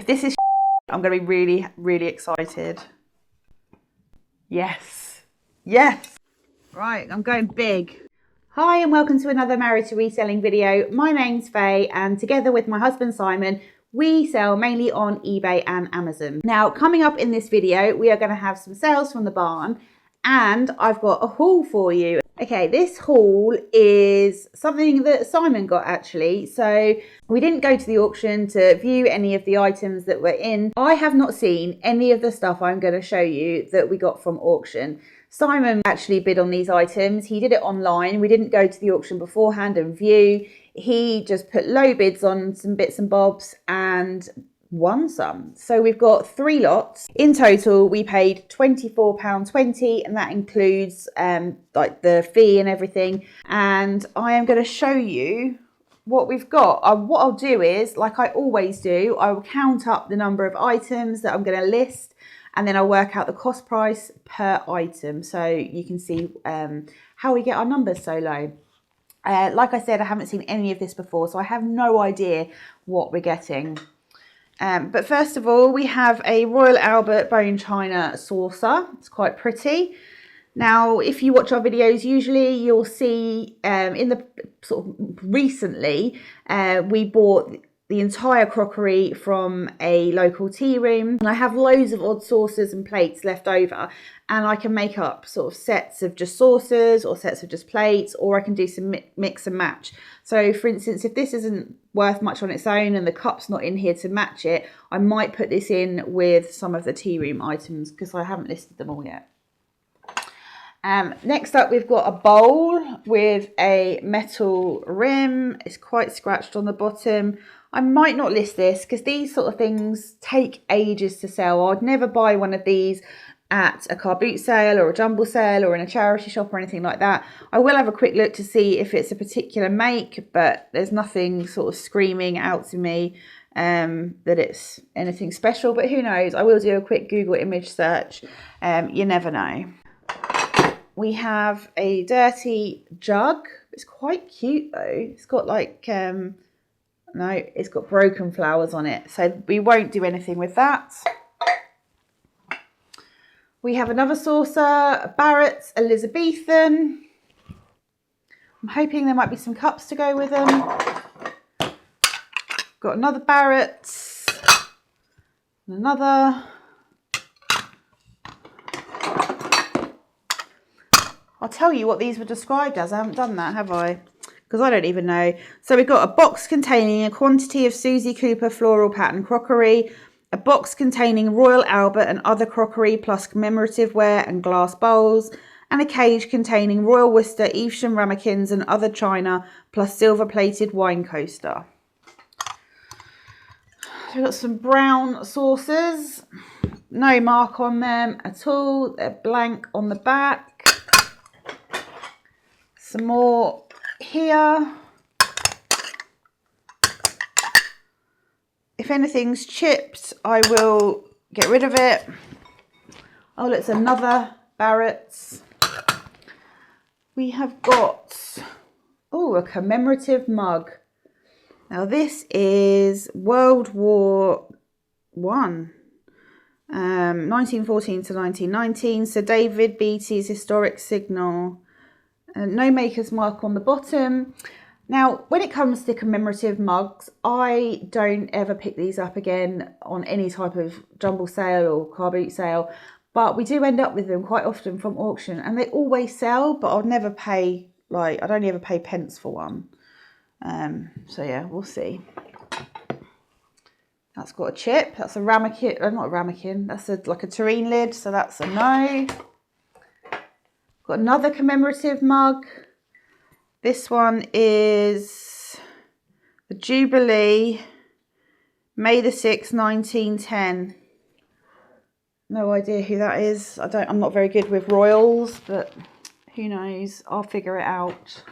this is I'm going to be really, really excited. Yes. Yes. Right, I'm going big. Hi and welcome to another Married to Reselling video. My name's Faye and together with my husband Simon, we sell mainly on eBay and Amazon. Now, coming up in this video, we are going to have some sales from the barn and I've got a haul for you. Okay, this haul is something that Simon got actually. So we didn't go to the auction to view any of the items that were in. I have not seen any of the stuff I'm going to show you that we got from auction. Simon actually bid on these items. He did it online. We didn't go to the auction beforehand and view. He just put low bids on some bits and bobs and won some. So we've got 3 lots. In total, we paid £24.20 and that includes like the fee and everything. And I am going to show you what we've got. What I'll do is, like I always do, I will count up the number of items that I'm going to list and then I'll work out the cost price per item so you can see how we get our numbers so low. Like I said, I haven't seen any of this before, so I have no idea what we're getting. But first of all, we have a Royal Albert bone china saucer. It's quite pretty. Now, if you watch our videos, usually you'll see in the sort of recently, we bought the entire crockery from a local tea room. And I have loads of odd saucers and plates left over. And I can make up sort of sets of just saucers or sets of just plates, or I can do some mix and match. So for instance, if this isn't worth much on its own and the cup's not in here to match it, I might put this in with some of the tea room items because I haven't listed them all yet. Next up, we've got a bowl with a metal rim. It's quite scratched on the bottom. I might not list this because these sort of things take ages to sell. I'd never buy one of these at a car boot sale or a jumble sale or in a charity shop or anything like that. I will have a quick look to see if it's a particular make, but there's nothing sort of screaming out to me that it's anything special, but who knows? I will do a quick Google image search. You never know. We have a dirty jug. It's quite cute though. It's got like, no, it's got broken flowers on it. So we won't do anything with that. We have another saucer, a Barrett's Elizabethan. I'm hoping there might be some cups to go with them. Got another Barrett's, and another. I'll tell you what these were described as. I haven't done that, have I? Because I don't even know. So we've got a box containing a quantity of Susie Cooper floral pattern crockery, a box containing Royal Albert and other crockery plus commemorative ware and glass bowls, and a cage containing Royal Worcester, Evesham ramekins and other china plus silver plated wine coaster. So we've got some brown saucers. No mark on them at all. They're blank on the back. Some more here. If anything's chipped, I will get rid of it. Oh, it's another Barrett's. We have got, oh, a commemorative mug. Now this is World War One, 1914 to 1919. Sir David Beatty's historic signal. No maker's mark on the bottom. Now, when it comes to commemorative mugs, I don't ever pick these up again on any type of jumble sale or car boot sale, but we do end up with them quite often from auction and they always sell, but I'll never pay, like, I'd only ever pay pence for one. So yeah, we'll see. That's got a chip. That's a ramekin, not a ramekin, that's like a tureen lid, so that's a no. Got another commemorative mug. This one is the Jubilee, May the 6th, 1910. No idea who that is. I'm not very good with royals, but who knows? I'll figure it out.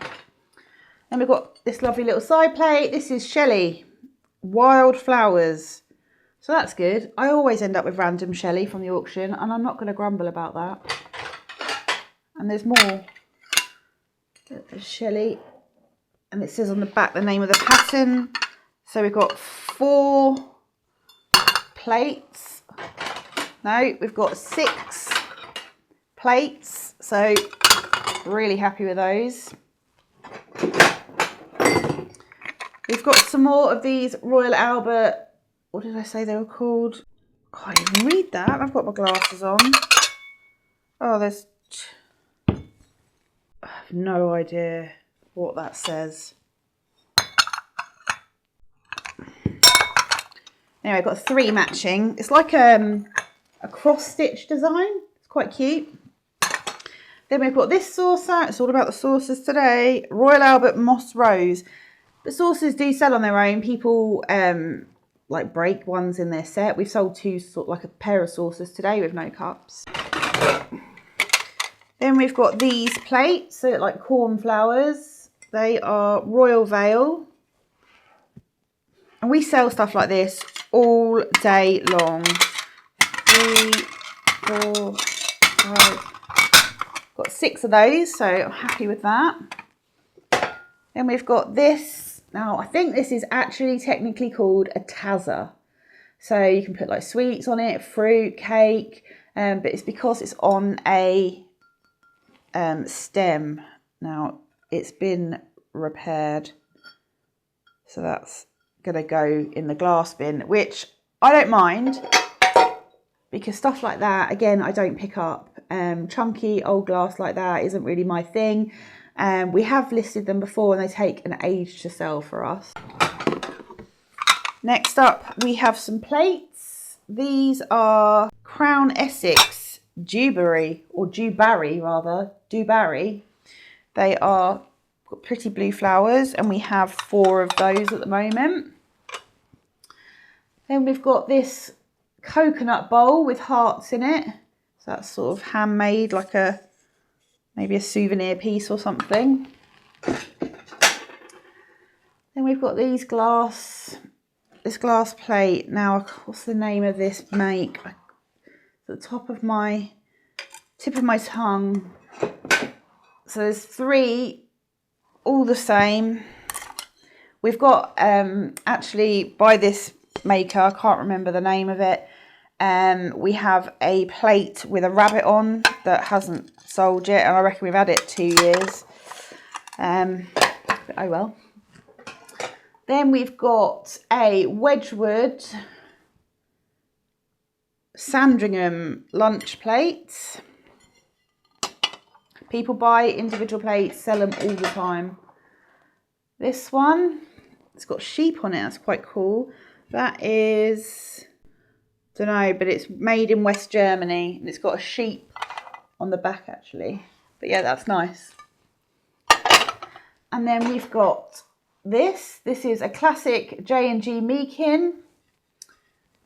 Then we've got this lovely little side plate. This is Shelley, Wild Flowers. So that's good. I always end up with random Shelley from the auction, and I'm not going to grumble about that. And there's more. There's Shelley, and it says on the back the name of the pattern. So we've got 4 plates. No, we've got 6 plates, so really happy with those. We've got some more of these Royal Albert, what did I say they were called? I can't even read that, I've got my glasses on. Oh, I have no idea what that says. Anyway, I've got 3 matching. It's like a cross-stitch design. It's quite cute. Then we've got this saucer. It's all about the saucers today. Royal Albert Moss Rose. The saucers do sell on their own. People like break ones in their set. We've sold 2, like a pair of saucers today with no cups. Then we've got these plates. So like cornflowers. They are Royal Vale. And we sell stuff like this all day long. 3, 4, 5. Got 6 of those, so I'm happy with that. Then we've got this. Now, I think this is actually technically called a tazza. So you can put like sweets on it, fruit, cake, but it's because it's on a stem. Now, it's been repaired. So that's going to go in the glass bin, which I don't mind because stuff like that, again, I don't pick up. Chunky old glass like that isn't really my thing. We have listed them before and they take an age to sell for us. Next up, we have some plates. These are Crown Essex Dewberry, or Dewberry rather, Dewberry. They are got pretty blue flowers and we have 4 of those at the moment. Then we've got this coconut bowl with hearts in it. So that's sort of handmade, like maybe a souvenir piece or something. Then we've got this glass plate. Now, what's the name of this make? At the tip of my tongue. So there's 3, all the same. We've got actually by this maker, I can't remember the name of it. We have a plate with a rabbit on that hasn't sold yet, and I reckon we've had it 2 years. But oh well. Then we've got a Wedgwood Sandringham lunch plate. People buy individual plates, sell them all the time. This one, it's got sheep on it, that's quite cool. That is, don't know, but it's made in West Germany and it's got a sheep on the back actually. But yeah, that's nice. And then we've got this. This is a classic J&G Meakin.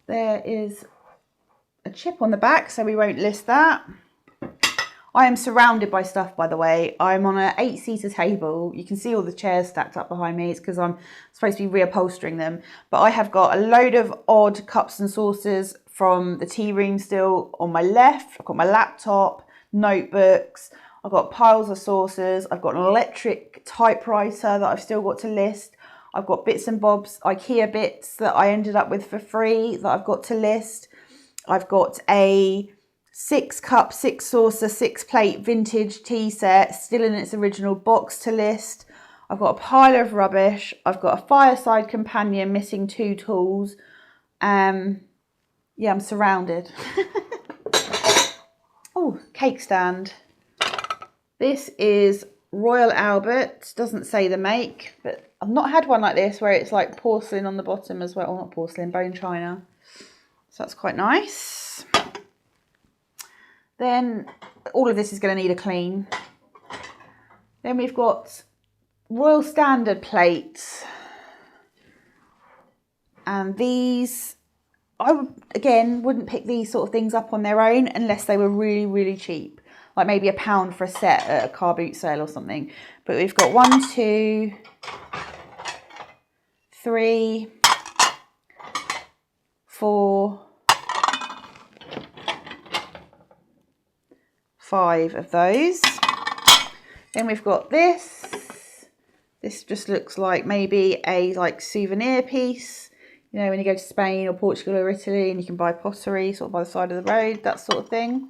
There is a chip on the back, so we won't list that. I am surrounded by stuff, by the way. I'm on an 8-seater table. You can see all the chairs stacked up behind me. It's because I'm supposed to be reupholstering them. But I have got a load of odd cups and saucers from the tea room still on my left. I've got my laptop, notebooks. I've got piles of saucers. I've got an electric typewriter that I've still got to list. I've got bits and bobs, IKEA bits that I ended up with for free that I've got to list. I've got a 6-cup, 6-saucer, 6-plate vintage tea set still in its original box to list. I've got a pile of rubbish. I've got a fireside companion missing 2 tools. Yeah, I'm surrounded. Oh, cake stand. This is Royal Albert. Doesn't say the make, but I've not had one like this where it's like porcelain on the bottom as well. Well, not porcelain, bone china. So that's quite nice. Then all of this is going to need a clean. Then we've got Royal Standard plates. And these, again, wouldn't pick these sort of things up on their own unless they were really, really cheap. Like maybe £1 for a set at a car boot sale or something. But we've got 1, 2, 3, 4, 5 of those. Then we've got this. This just looks like maybe a souvenir piece. You know, when you go to Spain or Portugal or Italy and you can buy pottery sort of by the side of the road, that sort of thing.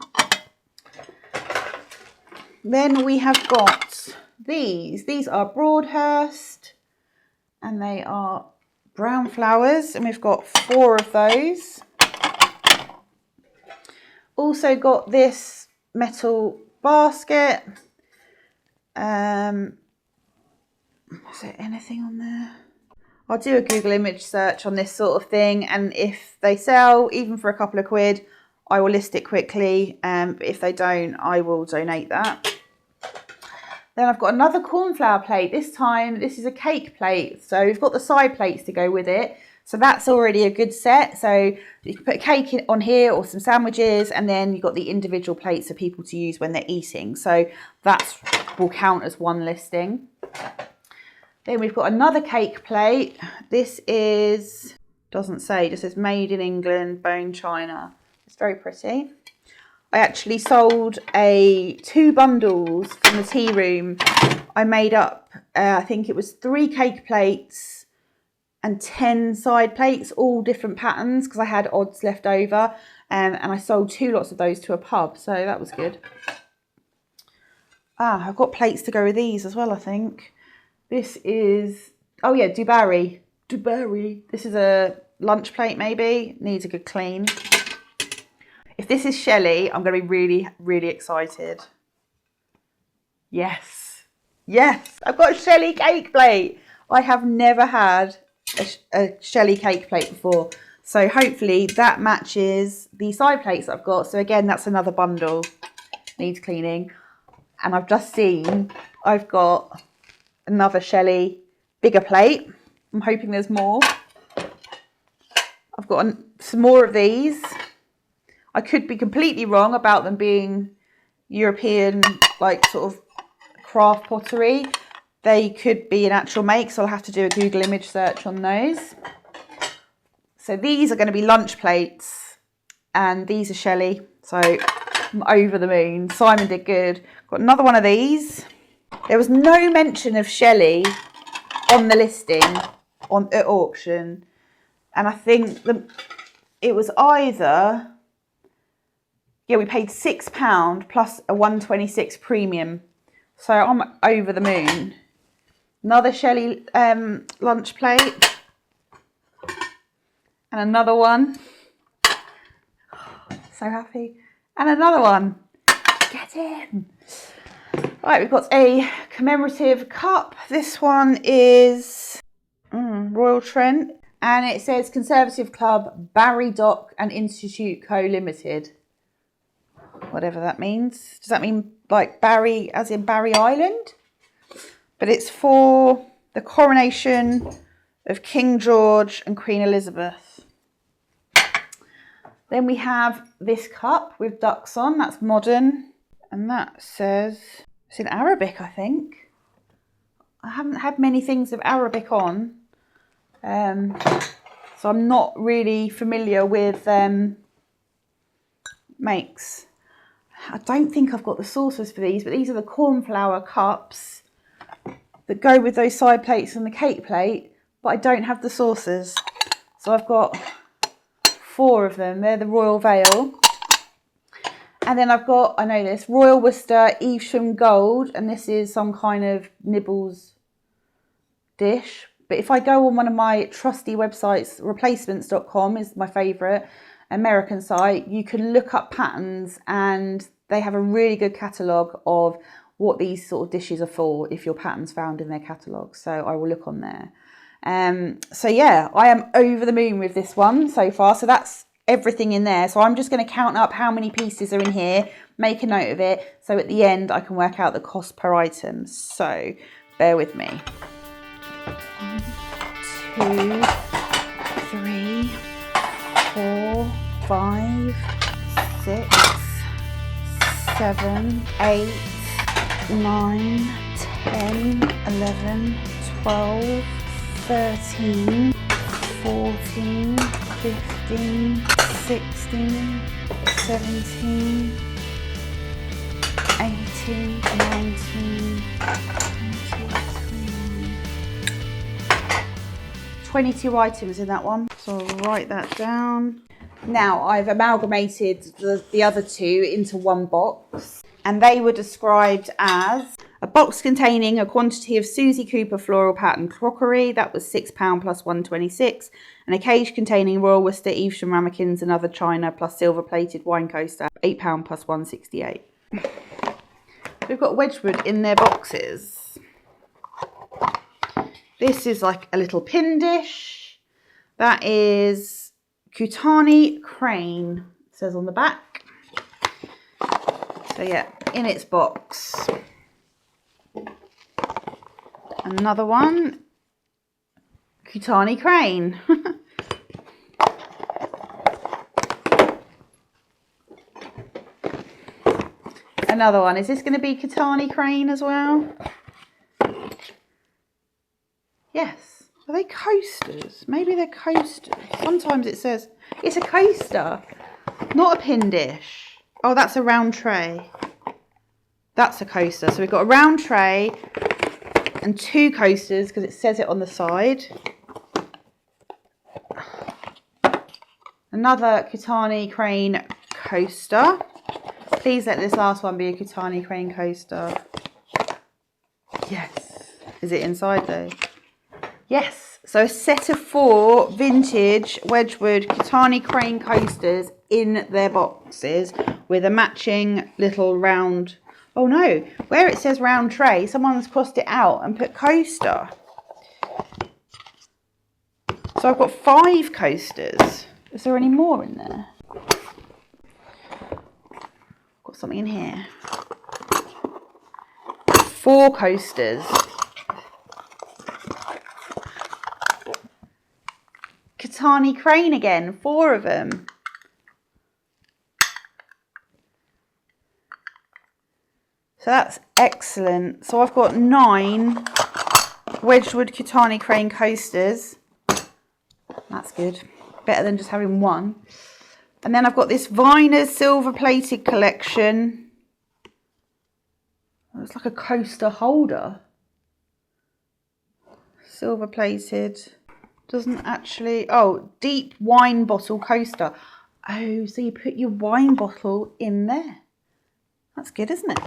Then we have got these. These are Broadhurst and they are brown flowers, and we've got 4 of those. Also got this metal basket. Is there anything on there? I'll do a Google image search on this sort of thing, and if they sell, even for a couple of quid, I will list it quickly. But if they don't, I will donate that. Then I've got another cornflower plate. This time, this is a cake plate. So we've got the side plates to go with it. So that's already a good set. So you can put a cake on here or some sandwiches, and then you've got the individual plates for people to use when they're eating. So that will count as one listing. Then we've got another cake plate. This is, doesn't say, it just says made in England, bone china. It's very pretty. I actually sold 2 bundles from the tea room. I made up, I think it was 3 cake plates and 10 side plates, all different patterns, because I had odds left over. And I sold 2 lots of those to a pub, so that was good. I've got plates to go with these as well, I think. This is, oh yeah, Dubarry. This is a lunch plate maybe, needs a good clean. If this is Shelley, I'm going to be really, really excited. Yes, I've got a Shelley cake plate. I have never had a Shelley cake plate before. So hopefully that matches the side plates that I've got. So again, that's another bundle, needs cleaning. And I've just seen, I've got another Shelley bigger plate. I'm hoping there's more. I've got some more of these. I could be completely wrong about them being European, like sort of craft pottery. They could be an actual make, so I'll have to do a Google image search on those. So these are going to be lunch plates, and these are Shelley. So I'm over the moon. Simon did good. Got another one of these. There was no mention of Shelley on the listing at auction, and I think it was either, yeah, we paid £6 plus a £1.26 premium. So I'm over the moon. Another Shelley lunch plate. And another one. So happy. And another one. Get in. Right, we've got a commemorative cup. This one is Royal Trent. And it says Conservative Club, Barry Dock and Institute Co. Limited. Whatever that means. Does that mean like Barry, as in Barry Island? But it's for the coronation of King George and Queen Elizabeth. Then we have this cup with ducks on. That's modern. And that says, it's in Arabic, I think. I haven't had many things with Arabic on. So I'm not really familiar with makes. I don't think I've got the saucers for these, but these are the cornflower cups that go with those side plates and the cake plate, but I don't have the saucers. So I've got 4 of them. They're the Royal Vale. And then I've got, I know this, Royal Worcester Evesham Gold, and this is some kind of nibbles dish. But if I go on one of my trusty websites, replacements.com is my favourite American site, you can look up patterns and they have a really good catalogue of what these sort of dishes are for if your pattern's found in their catalogue. So I will look on there. So yeah, I am over the moon with this one so far. So that's everything in there. So I'm just going to count up how many pieces are in here, make a note of it. So at the end, I can work out the cost per item. So bear with me. 1, 2, 3, 4, 5, 6, 7, 8, 9, 10, 11, 12, 13, 14, 15, 16, 17, 18, 19, 20, 22 items in that one, so I'll write that down. Now I've amalgamated the other two into one box, and they were described as a box containing a quantity of Susie Cooper floral pattern crockery, that was £6 plus 126, and a cage containing Royal Worcester, Evesham ramekins and other china plus silver plated wine coaster, £8 plus 168. We've got Wedgwood in their boxes. This is like a little pin dish. That is Kutani Crane, it says on the back. So yeah, in its box. Another one, Kutani Crane. Another one, is this going to be Kutani Crane as well? Yes. Are they coasters? Maybe they're coasters. Sometimes it says it's a coaster, not a pin dish. Oh, that's a round tray. That's a coaster. So we've got a round tray and two coasters because it says it on the side. Another Kutani Crane coaster. Please let this last one be a Kutani Crane coaster. Yes. Is it inside though? Yes, so a set of 4 vintage Wedgwood Kutani Crane coasters in their boxes with a matching little round, oh no, where it says round tray, someone's crossed it out and put coaster. So I've got 5 coasters. Is there any more in there? Got something in here. 4 coasters. Kutani Crane again, 4 of them. So that's excellent. So I've got 9 Wedgwood Kutani Crane coasters. That's good. Better than just having 1. And then I've got this Viner's silver plated collection. It's like a coaster holder. Silver plated. Doesn't actually, oh, deep wine bottle coaster. Oh, so you put your wine bottle in there. That's good, isn't it?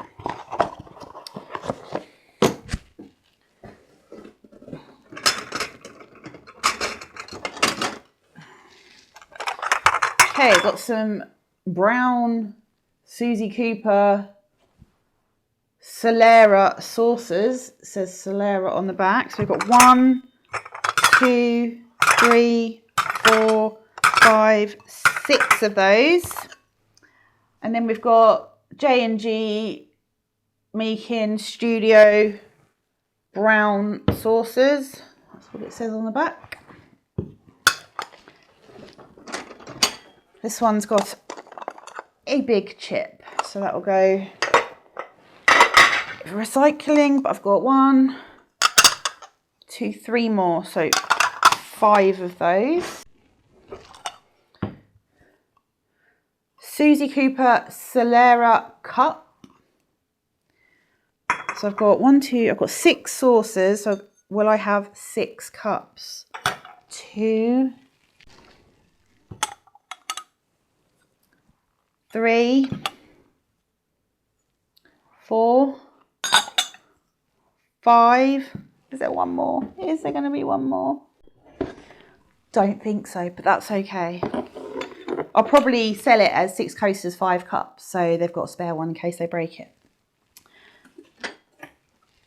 Okay, got some brown Susie Cooper Solera saucers. It says Solera on the back. So we've got 1, 2, 3, 4, 5, 6 of those. And then we've got J&G Meakin Studio brown saucers. That's what it says on the back. This one's got a big chip, so that will go for recycling. But I've got 1, 2, 3 more, so 5 of those. Susie Cooper Solera cup. So I've got 1, 2, I've got 6 saucers. So will I have 6 cups? 2, 3, 4, 5. Is there one more? Is there going to be one more? Don't think so, but that's okay. I'll probably sell it as 6 coasters, 5 cups, so they've got a spare one in case they break it.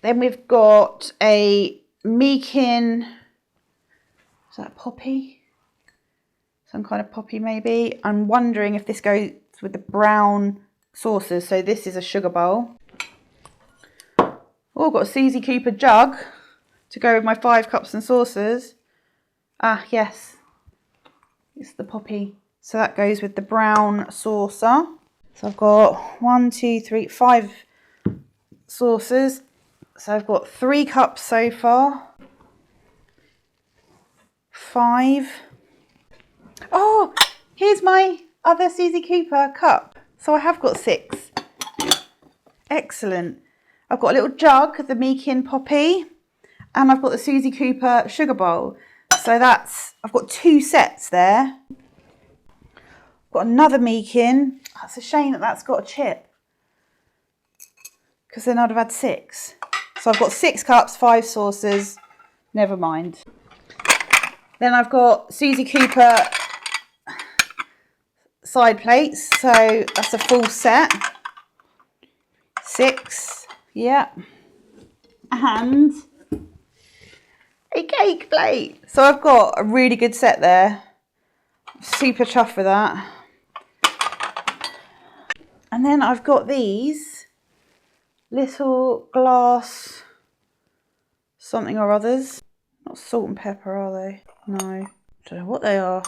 Then we've got a Meakin, is that poppy? Some kind of poppy maybe. I'm wondering if this goes with the brown saucers. So this is a sugar bowl. Oh, I've got a Susie Cooper jug to go with my 5 cups and saucers. Ah, yes. It's the poppy. So that goes with the brown saucer. So I've got 1, 2, 3, 5 saucers. So I've got 3 cups so far. 5. Oh, here's my other Susie Cooper cup. So I have got 6. Excellent. I've got a little jug of the Meakin Poppy, and I've got the Susie Cooper sugar bowl. So that's, I've got 2 sets there. Got another Meakin. That's a shame that that's got a chip, because then I'd have had 6. So I've got 6 cups, 5 saucers. Never mind. Then I've got Susie Cooper side plates. So that's a full set. 6. Yeah. And a cake plate. So I've got a really good set there. Super chuffed with that. And then I've got these little glass something or others. Not salt and pepper, are they? No. Don't know what they are.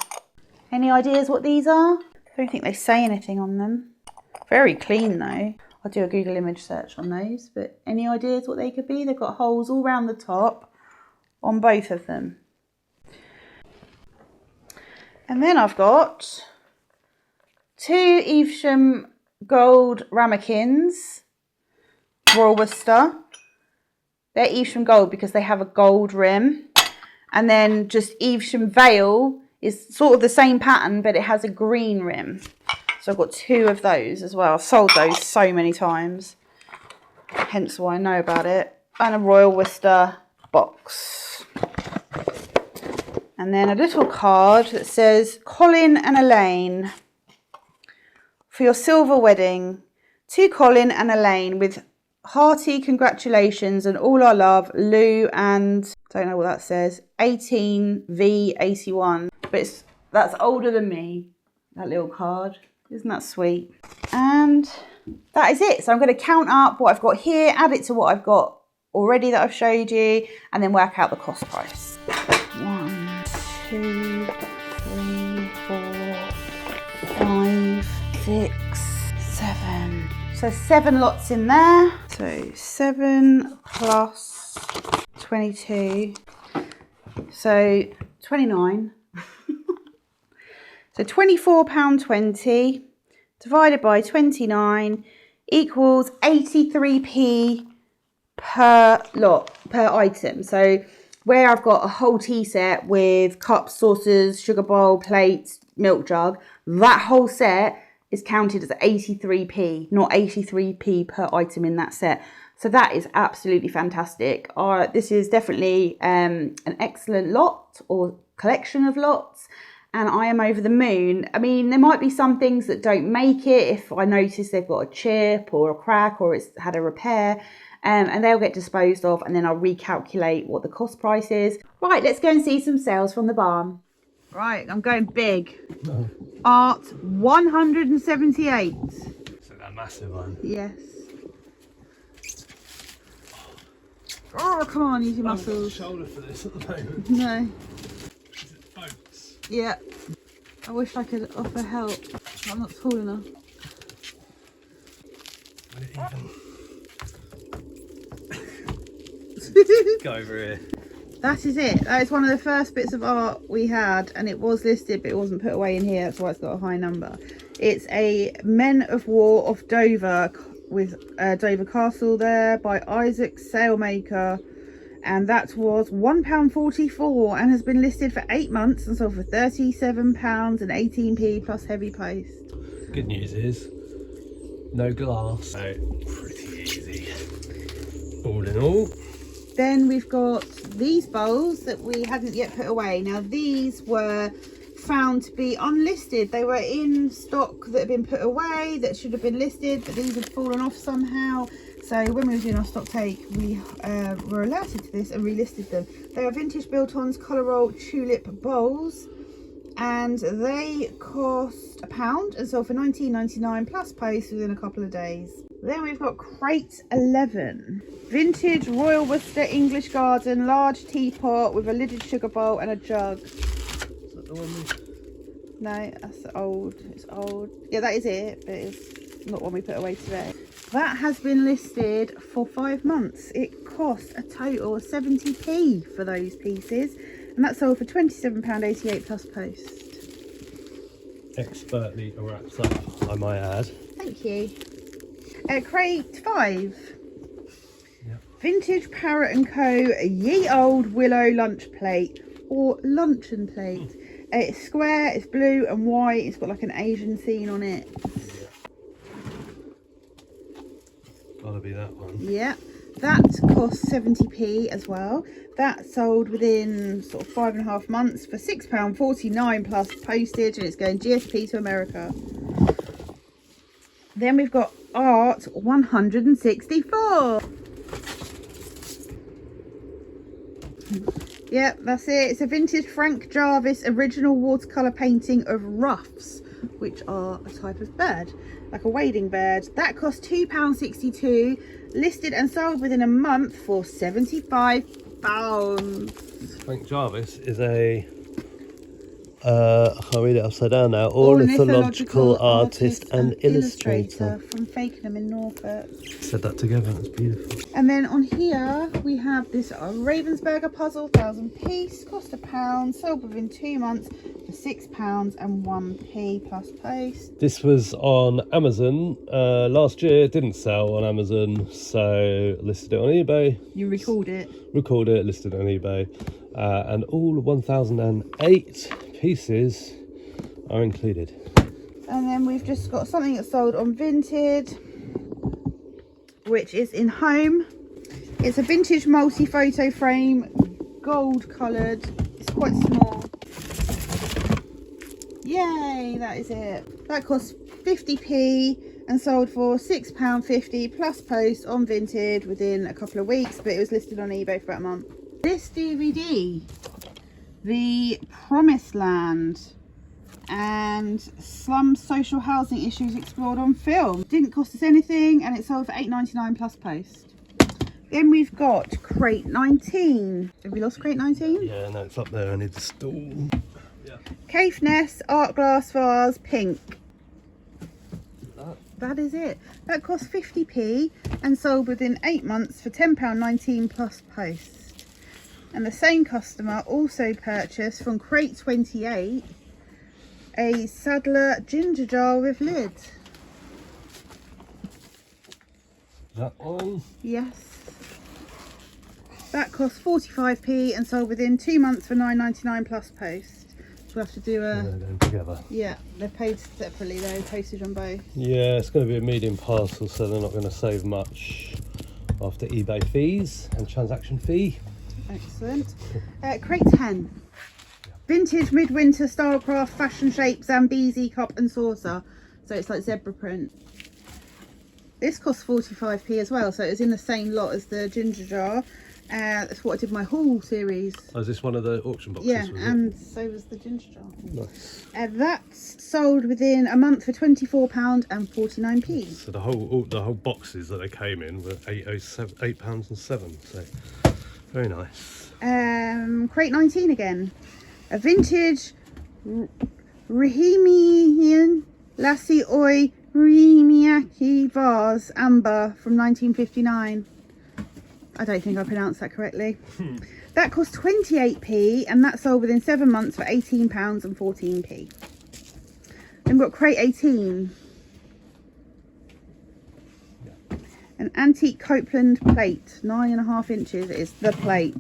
Any ideas what these are? I don't think they say anything on them. Very clean though. I'll do a Google image search on those, but any ideas what they could be? They've got holes all around the top on both of them. And then I've got 2 Evesham Gold Ramekins, Royal Worcester. They're Evesham Gold because they have a gold rim. And then just Evesham Vale is sort of the same pattern, but it has a green rim. So I've got 2 of those as well. I've sold those so many times, hence why I know about it. And a Royal Worcester box. And then a little card that says, Colin and Elaine, for your silver wedding, to Colin and Elaine with hearty congratulations and all our love, Lou and, don't know what that says, 18V81. But that's older than me, that little card. Isn't that sweet? And that is it. So I'm going to count up what I've got here, add it to what I've got already that I've showed you, and then work out the cost price. 1, 2, 3, 4, 5, 6, 7. So 7 lots in there. So 7 plus 22. So 29. So £24.20 divided by 29 equals 83p per lot, per item. So where I've got a whole tea set with cups, saucers, sugar bowl, plates, milk jug, that whole set is counted as 83p, not 83p per item in that set. So that is absolutely fantastic. This is definitely an excellent lot or collection of lots, and I am over the moon. I mean, there might be some things that don't make it if I notice they've got a chip or a crack or it's had a repair, and they'll get disposed of, and then I'll recalculate what the cost price is. Right, let's go and see some sales from the barn. Right, I'm going big. Art 178. So that massive one? Yes. Oh, come on, use your muscles. I haven't got a shoulder for this at the moment. No. Is it boats? Yeah. I wish I could offer help. I'm not tall enough. Will it even... Go over here. That is it. That is one of the first bits of art we had, and it was listed but it wasn't put away in here. That's why it's got a high number. It's a Men of War of Dover with Dover Castle there by Isaac Sailmaker, and that was £1.44 and has been listed for 8 months and sold for £37 and 18p plus heavy post. Good news is no glass, so pretty easy all in all. Then we've got these bowls that we hadn't yet put away. Now these were found to be unlisted. They were in stock that had been put away that should have been listed, but these had fallen off somehow. So when we were doing our stock take, we were alerted to this and relisted them. They are vintage Biltons colour roll tulip bowls, and they cost £1 and sold for £19.99 plus post within a couple of days. Then we've got crate 11. Vintage Royal Worcester English Garden large teapot with a lidded sugar bowl and a jug. Is that the one we... No, that's old. It's old. Yeah, that is it, but it's not one we put away today. That has been listed for 5 months. It cost a total of 70p for those pieces, and that sold for £27.88 plus post. Expertly wrapped up, I might add. Thank you. Crate 5. Yep. Vintage Parrot & Co. Ye Old Willow lunch plate. or luncheon plate. It's square, it's blue and white, it's got like an Asian scene on it. Gotta be that one. Yeah, that costs 70p as well. That sold within sort of 5.5 months for £6.49 plus postage, and it's going GSP to America. Then we've got Art 164. Yep, that's it. It's a vintage Frank Jarvis original watercolour painting of ruffs, which are a type of bird, like a wading bird. That cost £2.62, listed and sold within a month for £75. Frank Jarvis is a, I can't read it upside down now, ornithological artist and illustrator from Fakenham in Norfolk. Said that together, that's beautiful. And then on here we have this Ravensburger puzzle, 1,000 piece, cost £1, sold within 2 months for £6 and 1p plus post. This was on Amazon last year. It didn't sell on Amazon, so listed it on eBay. You recalled it? Recalled it, listed it on eBay, and all 1,008 pieces are included. And then we've just got something that's sold on Vinted, which is in home. It's a vintage multi-photo frame, gold coloured. It's quite small. Yay, that is it. That costs 50p and sold for £6.50 plus post on Vinted within a couple of weeks, but it was listed on eBay for about a month. This DVD, The Promised Land and Slum Social Housing Issues Explored on Film, didn't cost us anything, and it sold for £8.99 plus post. Then we've got Crate 19. Have we lost Crate 19? Yeah, no, it's up there. I need the stool. Yeah. Caithness Art Glass Vase, pink. That is it. That cost 50p and sold within 8 months for £10.19 plus post. And the same customer also purchased from Crate 28 a Sadler ginger jar with lid. That one? Yes. That cost 45p and sold within 2 months for £9.99 plus post. So we'll have to do a... They're going together. Yeah, they're paid separately though, postage on both. Yeah, it's going to be a medium parcel, so they're not going to save much after eBay fees and transaction fee. Excellent. Crate 10. Vintage midwinter stylecraft fashion shape Zambezi cup and saucer. So it's like zebra print. This costs 45p as well, so it was in the same lot as the ginger jar. That's what I did my haul series. Oh, is this one of the auction boxes? Yeah, and so was the ginger jar. Nice. That's sold within a month for £24 and 49p. So the whole boxes that they came in were £8.07. So very nice. Crate 19 again. A vintage Rahimian Lassie Oi Rimiaki vase amber from 1959. I don't think I pronounced that correctly. That cost 28p and that sold within 7 months for £18 and 14p. Then we've got Crate 18. An antique Copeland plate, 9.5 inches is the plate.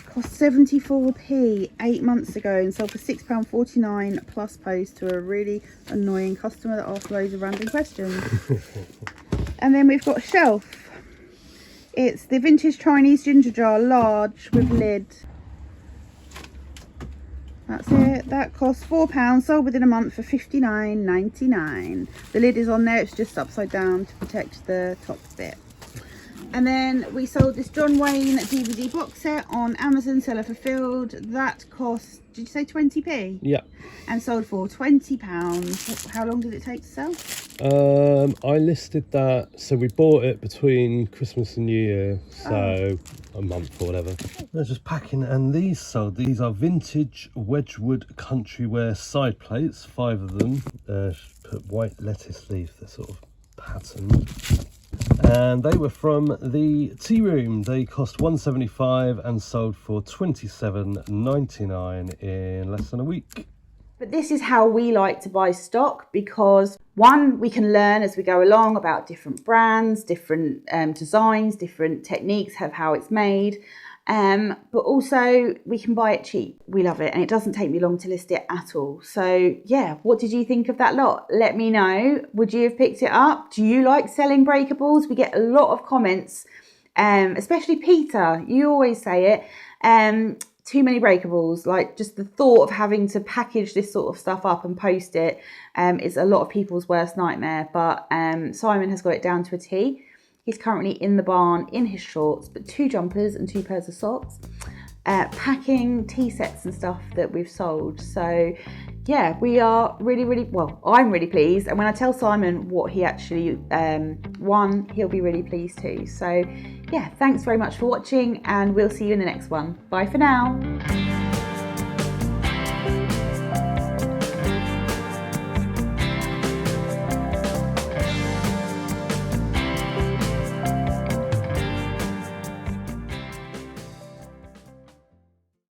Cost 74p 8 months ago and sold for £6.49 plus post to a really annoying customer that asked loads of random questions. And then we've got a shelf. It's the vintage Chinese ginger jar, large with lid. That's it. That costs £4, sold within a month for £59.99. The lid is on there, it's just upside down to protect the top bit. And then we sold this John Wayne DVD box set on Amazon, seller fulfilled. That cost, did you say 20p? Yeah. And sold for £20. How long did it take to sell? I listed that, so we bought it between Christmas and New Year, so a month or whatever. They're just packing, and these sold. These are vintage Wedgwood country wear side plates, 5 of them. Put white lettuce leaf, they're sort of patterned. And they were from the tea room. They cost £1.75 and sold for £27.99 in less than a week. But this is how we like to buy stock because, one, we can learn as we go along about different brands, different designs, different techniques of how it's made. But also we can buy it cheap. We love it, and it doesn't take me long to list it at all. So yeah, what did you think of that lot? Let me know. Would you have picked it up? Do you like selling breakables? We get a lot of comments, especially Peter. You always say it. Too many breakables, like just the thought of having to package this sort of stuff up and post it is a lot of people's worst nightmare. But Simon has got it down to a T. He's currently in the barn in his shorts, but 2 jumpers and 2 pairs of socks, packing tea sets and stuff that we've sold. So yeah, we are really, well, I'm really pleased. And when I tell Simon what he actually won, he'll be really pleased too. So yeah, thanks very much for watching, and we'll see you in the next one. Bye for now.